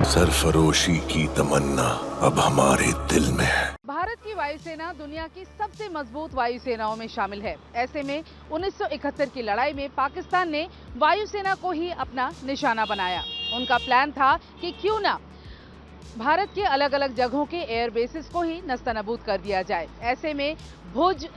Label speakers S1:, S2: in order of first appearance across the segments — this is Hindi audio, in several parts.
S1: सरफरोशी की तमन्ना अब हमारे दिल में है।
S2: भारत की वायुसेना दुनिया की सबसे मजबूत वायुसेनाओं में शामिल है। ऐसे में 1971 की लड़ाई में पाकिस्तान ने वायुसेना को ही अपना निशाना बनाया। उनका प्लान था कि क्यों ना भारत के अलग अलग जगहों के एयर बेसिस को ही नस्तनाबूद कर दिया जाए। ऐसे में भुज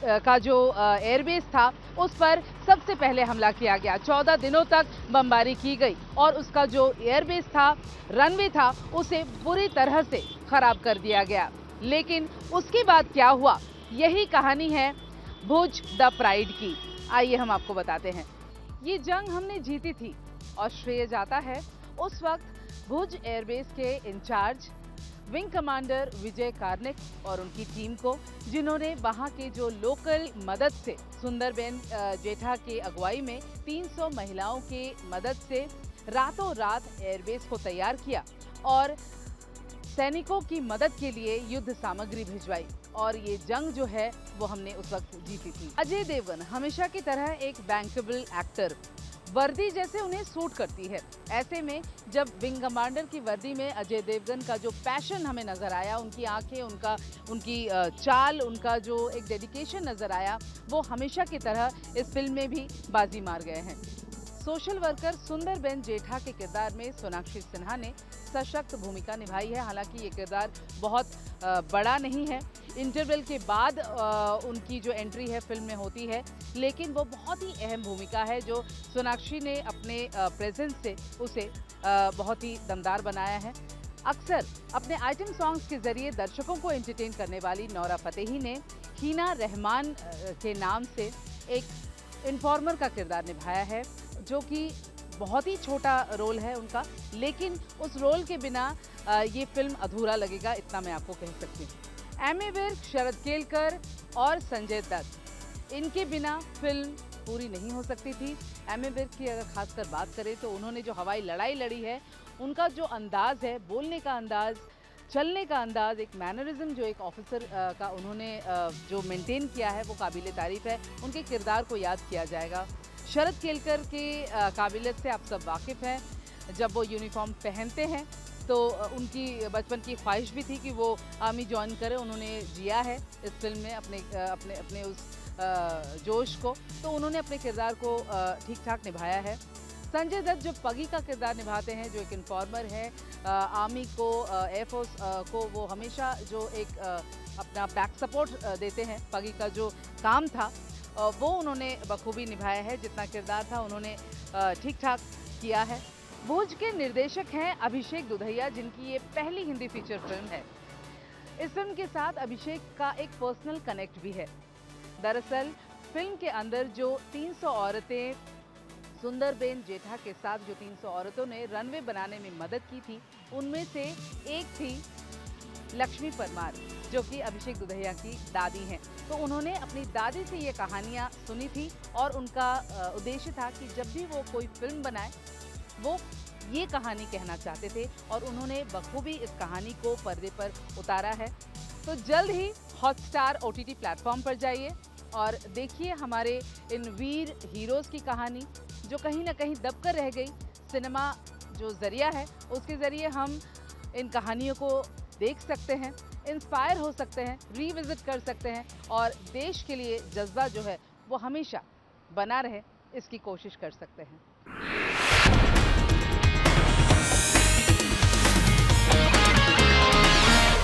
S2: का जो एयरबेस था उस पर सबसे पहले हमला किया गया। 14 दिनों तक बमबारी की गई और उसका जो एयरबेस था, रनवे था, उसे बुरी तरह से खराब कर दिया गया। लेकिन उसके बाद क्या हुआ, यही कहानी है भुज द प्राइड की। आइए हम आपको बताते हैं। ये जंग हमने जीती थी और श्रेय जाता है उस वक्त भुज एयरबेस के इंचार्ज विंग कमांडर विजय कार्निक और उनकी टीम को, जिन्होंने वहां के जो लोकल मदद से सुंदरबेन जेठा के अगुवाई में 300 महिलाओं के मदद से रातों रात एयरबेस को तैयार किया और सैनिकों की मदद के लिए युद्ध सामग्री भिजवाई। और ये जंग जो है वो हमने उस वक्त जीती थी। अजय देवगन हमेशा की तरह एक बैंकेबल एक्टर, वर्दी जैसे उन्हें सूट करती है। ऐसे में जब विंग कमांडर की वर्दी में अजय देवगन का जो पैशन हमें नजर आया, उनकी आंखें, उनकी चाल, उनका जो एक डेडिकेशन नजर आया, वो हमेशा की तरह इस फिल्म में भी बाजी मार गए हैं। सोशल वर्कर सुंदरबेन जेठा के किरदार में सोनाक्षी सिन्हा ने सशक्त भूमिका निभाई है। हालांकि ये किरदार बहुत बड़ा नहीं है, इंटरवल के बाद उनकी जो एंट्री है फिल्म में होती है, लेकिन वो बहुत ही अहम भूमिका है जो सोनाक्षी ने अपने प्रेजेंस से उसे बहुत ही दमदार बनाया है। अक्सर अपने आइटम सॉन्ग्स के जरिए दर्शकों को एंटरटेन करने वाली नौरा फतेही ने हीना रहमान के नाम से एक इन्फॉर्मर का किरदार निभाया है, जो कि बहुत ही छोटा रोल है उनका, लेकिन उस रोल के बिना ये फिल्म अधूरा लगेगा, इतना मैं आपको कह सकती हूँ। एमी विर्क, शरद केलकर और संजय दत्त, इनके बिना फिल्म पूरी नहीं हो सकती थी। एमी विर्क की अगर खासकर बात करें तो उन्होंने जो हवाई लड़ाई लड़ी है, उनका जो अंदाज है, बोलने का अंदाज, चलने का अंदाज, एक मैनरिज्म जो एक ऑफिसर का उन्होंने जो मेंटेन किया है, वो काबिल तारीफ है। उनके किरदार को याद किया जाएगा। शरद केलकर की काबिलियत से आप सब वाकिफ़ हैं। जब वो यूनिफॉर्म पहनते हैं तो उनकी बचपन की ख्वाहिश भी थी कि वो आर्मी ज्वाइन करें। उन्होंने जिया है इस फिल्म में अपने उस जोश को, तो उन्होंने अपने किरदार को ठीक ठाक निभाया है। संजय दत्त जो पगी का किरदार निभाते हैं, जो एक इन्फॉर्मर है, आर्मी को, एयरफोर्स को वो हमेशा जो एक अपना बैक सपोर्ट देते हैं, पगी का जो काम था वो उन्होंने बखूबी निभाया है। जितना किरदार था उन्होंने ठीक ठाक किया है। भुज के निर्देशक हैं अभिषेक दुधैया, जिनकी ये पहली हिंदी फीचर फिल्म है। इस फिल्म के साथ अभिषेक का एक पर्सनल कनेक्ट भी है। दरअसल फिल्म के अंदर जो 300 औरतें, सुंदरबेन जेठा के साथ जो 300 औरतों ने रनवे बनाने में मदद की थी, उनमें से एक थी लक्ष्मी परमार, जो कि अभिषेक दुधैया की दादी हैं। तो उन्होंने अपनी दादी से ये कहानियाँ सुनी थी और उनका उद्देश्य था कि जब भी वो कोई फिल्म बनाए, वो ये कहानी कहना चाहते थे और उन्होंने बखूबी इस कहानी को पर्दे पर उतारा है। तो जल्द ही हॉटस्टार OTT प्लेटफॉर्म पर जाइए और देखिए हमारे इन वीर हीरोज़ की कहानी, जो कहीं ना कहीं दबकर रह गई। सिनेमा जो ज़रिया है, उसके ज़रिए हम इन कहानियों को देख सकते हैं, इंस्पायर हो सकते हैं, रीविजिट कर सकते हैं और देश के लिए जज्बा जो है वो हमेशा बना रहे, इसकी कोशिश कर सकते हैं।